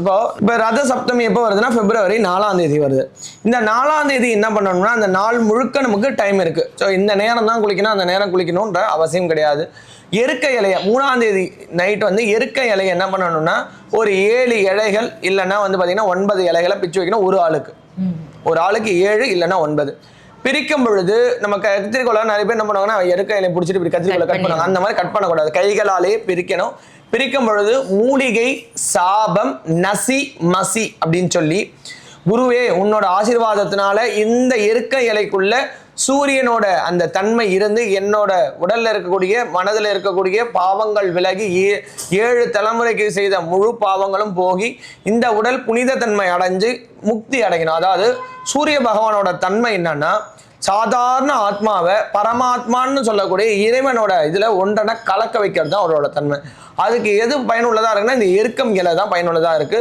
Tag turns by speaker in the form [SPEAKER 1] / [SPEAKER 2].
[SPEAKER 1] இப்போ ரத சப்தமி எப்போ வருதுன்னா பிப்ரவரி 4ஆம் தேதி வருது. இந்த 4ஆம் தேதி என்ன பண்ணணும்னா அந்த நாள் முழுக்க நமக்கு டைம் இருக்கு. ஸோ இந்த நேரம் தான் குளிக்கணும், அந்த நேரம் குளிக்கணும்ன்ற அவசியம் கிடையாது. எருக்க இலைய 3ஆம் தேதி நைட் வந்து எருக்க இலைய என்ன பண்ணணும்னா ஒரு 7 இலைகள் இல்லைன்னா வந்து பார்த்தீங்கன்னா 9 இலைகளை பிச்சு வைக்கணும் ஒரு ஆளுக்கு. ஒரு ஆளுக்கு 7 இல்லைன்னா 9. பிரிக்கும் பொழுது நம்ம கத்திரிக்கோளை நிறைய பேர் என்ன பண்ணுவாங்கன்னா எருக்க இலையை பிடிச்சிட்டு இப்படி கத்திரிக்கோளை கட் பண்ணுவாங்க. அந்த மாதிரி கட் பண்ணக்கூடாது, கைகளாலேயே பிரிக்கணும். பிரிக்கும் பொழுது மூலிகை, சாபம், நசி, மசி அப்படின்னு சொல்லி, குருவே உன்னோட ஆசீர்வாதத்தினால இந்த எருக்க இலைக்குள்ள சூரியனோட அந்த தன்மை இருந்து என்னோட உடல்ல இருக்கக்கூடிய மனதில் இருக்கக்கூடிய பாவங்கள் விலகி 7 தலைமுறைக்கு செய்த முழு பாவங்களும் போகி இந்த உடல் புனித தன்மை அடைஞ்சு முக்தி அடையணும். அதாவது சூரிய பகவானோட தன்மை என்னன்னா சாதாரண ஆத்மாவை பரமாத்மான்னு சொல்லக்கூடிய இறைவனோட இதுல ஒன்றனை கலக்க வைக்கிறது தான் அவரோட தன்மை. அதுக்கு எது பயனுள்ளதா இருக்குன்னா இந்த எருக்கம் இலை தான் பயனுள்ளதா இருக்கு.